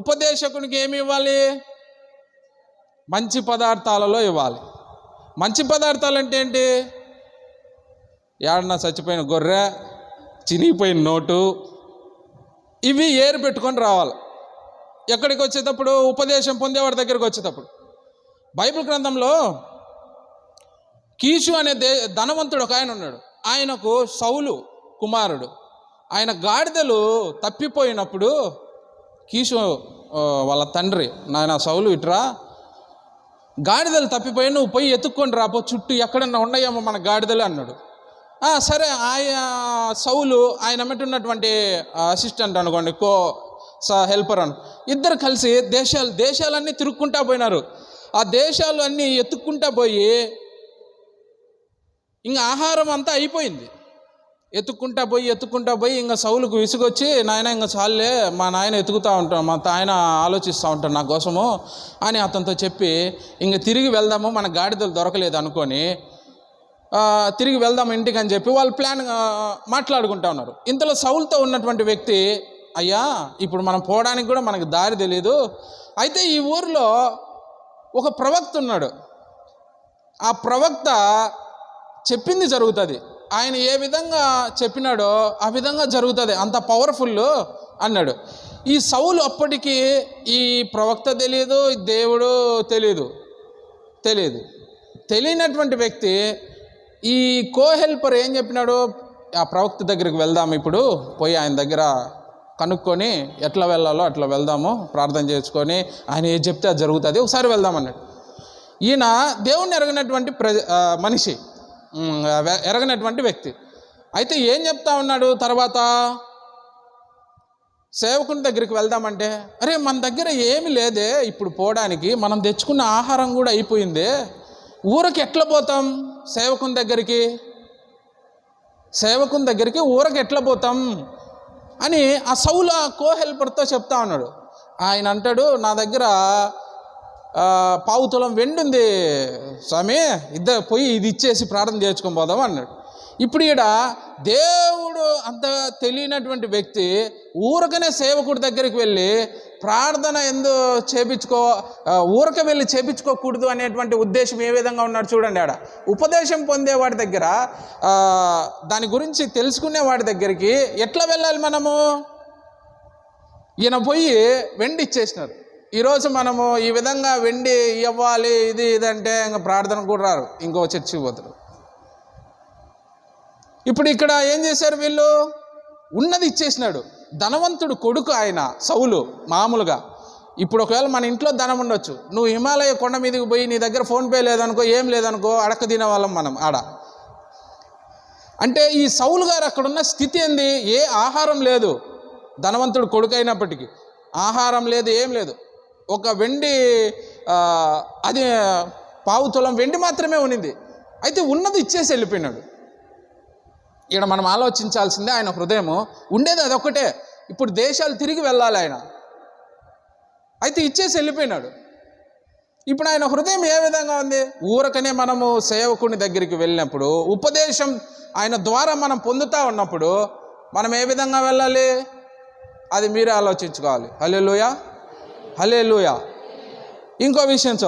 ఉపదేశకునికి ఏమి ఇవ్వాలి? మంచి పదార్థాలలో ఇవ్వాలి. మంచి పదార్థాలు అంటే ఏంటి? ఏడన్నా చచ్చిపోయిన గొర్రె, చినిగిపోయిన నోటు, ఇవి ఏరు పెట్టుకొని రావాలి. ఎక్కడికి వచ్చేటప్పుడు? ఉపదేశం పొందేవాడి దగ్గరికి వచ్చేటప్పుడు. బైబిల్ గ్రంథంలో కీషు అనే ధనవంతుడు ఒక ఆయన ఉన్నాడు. ఆయనకు సౌలు కుమారుడు. ఆయన గాడిదలు తప్పిపోయినప్పుడు కీషు వాళ్ళ తండ్రి, నాయన సౌలు ఇట్రా, గాడిదలు తప్పిపోయి నువ్వు పోయి ఎత్తుక్కొని రాపో, చుట్టూ ఎక్కడన్నా ఉన్నాయేమో మన గాడిదలు అన్నాడు. సరే. సౌలు ఆయన అమ్మటున్నటువంటి అసిస్టెంట్ అనుకోండి, హెల్పర్ అని, ఇద్దరు కలిసి దేశాలన్నీ తిరుక్కుంటా పోయినారు. ఆ దేశాలు అన్నీ ఎత్తుక్కుంటా పోయి ఇంకా ఆహారం అంతా అయిపోయింది. ఎత్తుక్కుంటా పోయి ఇంకా సౌలుకు విసుగొచ్చి, నాయన ఇంకా చాలే, మా నాయన ఎత్తుకుతూ ఉంటాం, మా ఆయన ఆలోచిస్తూ ఉంటాడు నా కోసము అని అతనితో చెప్పి ఇంక తిరిగి వెళ్దాము, మన గాడిదలు దొరకలేదు అనుకొని తిరిగి వెళ్దాం ఇంటికి అని చెప్పి వాళ్ళు ప్లాన్ మాట్లాడుకుంటా ఉన్నారు. ఇంతలో సౌలుతో ఉన్నటువంటి వ్యక్తి, అయ్యా ఇప్పుడు మనం పోవడానికి కూడా మనకు దారి తెలియదు, అయితే ఈ ఊరిలో ఒక ప్రవక్త ఉన్నాడు, ఆ ప్రవక్త చెప్పింది జరుగుతుంది, ఆయన ఏ విధంగా చెప్పినాడో ఆ విధంగా జరుగుతుంది, అంత పవర్ఫుల్ అన్నాడు. ఈ సౌలు అప్పటికి ఈ ప్రవక్త తెలియదు, దేవుడు తెలియనటువంటి వ్యక్తి ఈ హెల్పర్ ఏం చెప్పినాడు? ఆ ప్రవక్త దగ్గరికి వెళ్దాం, ఇప్పుడు పోయి ఆయన దగ్గర కనుక్కొని ఎట్లా వెళ్ళాలో అట్లా వెళ్దాము, ప్రార్థన చేసుకొని ఆయన ఏం చెప్తే అది జరుగుతుంది, ఒకసారి వెళ్దామన్నాడు. ఈయన దేవుణ్ణి ఎరగనటువంటి మనిషి, ఎరగనటువంటి వ్యక్తి. అయితే ఏం చెప్తా ఉన్నాడు? తర్వాత సేవకుని దగ్గరికి వెళ్దామంటే, అరే మన దగ్గర ఏమి లేదే ఇప్పుడు పోవడానికి, మనం తెచ్చుకున్న ఆహారం కూడా అయిపోయిందే, ఊరికి ఎట్లా పోతాం? సేవకుని దగ్గరికి ఊరికి ఎట్లా పోతాం అని ఆ సౌలు హెల్పర్తో చెప్తా ఉన్నాడు. ఆయన అంటాడు, నా దగ్గర 1/4 తులం వెండి ఉంది స్వామి, ఇద్దరు పోయి ఇది ఇచ్చేసి ప్రార్థన చేసుకొని పోదాం అన్నాడు. ఇప్పుడు ఈడ దేవుడు అంత తెలియనటువంటి వ్యక్తి ఊరకనే సేవకుడి దగ్గరికి వెళ్ళి ప్రార్థన ఊరక వెళ్ళి చేపించుకోకూడదు అనేటువంటి ఉద్దేశం ఏ విధంగా ఉన్నాడు చూడండి. ఆడ ఉపదేశం పొందేవాడి దగ్గర, దాని గురించి తెలుసుకునేవాడి దగ్గరికి ఎట్లా వెళ్ళాలి మనము? ఈయన పోయి వెండి ఇచ్చేసినారు. ఈరోజు మనము ఈ విధంగా వెండి ఇవ్వాలి ఇదంటే ఇంకా ప్రార్థన కూడా రారు, ఇంకో చర్చికి పోతారు. ఇప్పుడు ఇక్కడ ఏం చేశారు వీళ్ళు? ఉన్నది ఇచ్చేసినాడు. ధనవంతుడు కొడుకు ఆయన సౌలు. మామూలుగా ఇప్పుడు ఒకవేళ మన ఇంట్లో ధనం ఉండొచ్చు, నువ్వు హిమాలయ కొండ మీదకి పోయి నీ దగ్గర ఫోన్పే లేదనుకో, ఏం లేదనుకో, అడక్క తినేవాళ్ళం మనం ఆడ. అంటే ఈ సౌలు గారు అక్కడున్న స్థితి ఏంది? ఏ ఆహారం లేదు, ధనవంతుడు కొడుకు అయినప్పటికీ ఆహారం లేదు, ఏం లేదు. ఒక వెండి, అది 1/4 తులం వెండి మాత్రమే ఉన్నింది. అయితే ఉన్నది ఇచ్చేసి వెళ్ళిపోయినాడు. ఇక్కడ మనం ఆలోచించాల్సిందే, ఆయన హృదయము ఉండేది అదొక్కటే. ఇప్పుడు దేశాలు తిరిగి వెళ్ళాలి ఆయన, అయితే ఇచ్చేసి వెళ్ళిపోయినాడు. ఇప్పుడు ఆయన హృదయం ఏ విధంగా ఉంది? ఊరకనే మనము సేవకుని దగ్గరికి వెళ్ళినప్పుడు, ఉపదేశం ఆయన ద్వారా మనం పొందుతూ ఉన్నప్పుడు మనం ఏ విధంగా వెళ్ళాలి? అది మీరే ఆలోచించుకోవాలి. హల్లెలూయా, హల్లెలూయా. ఇంకో విషయం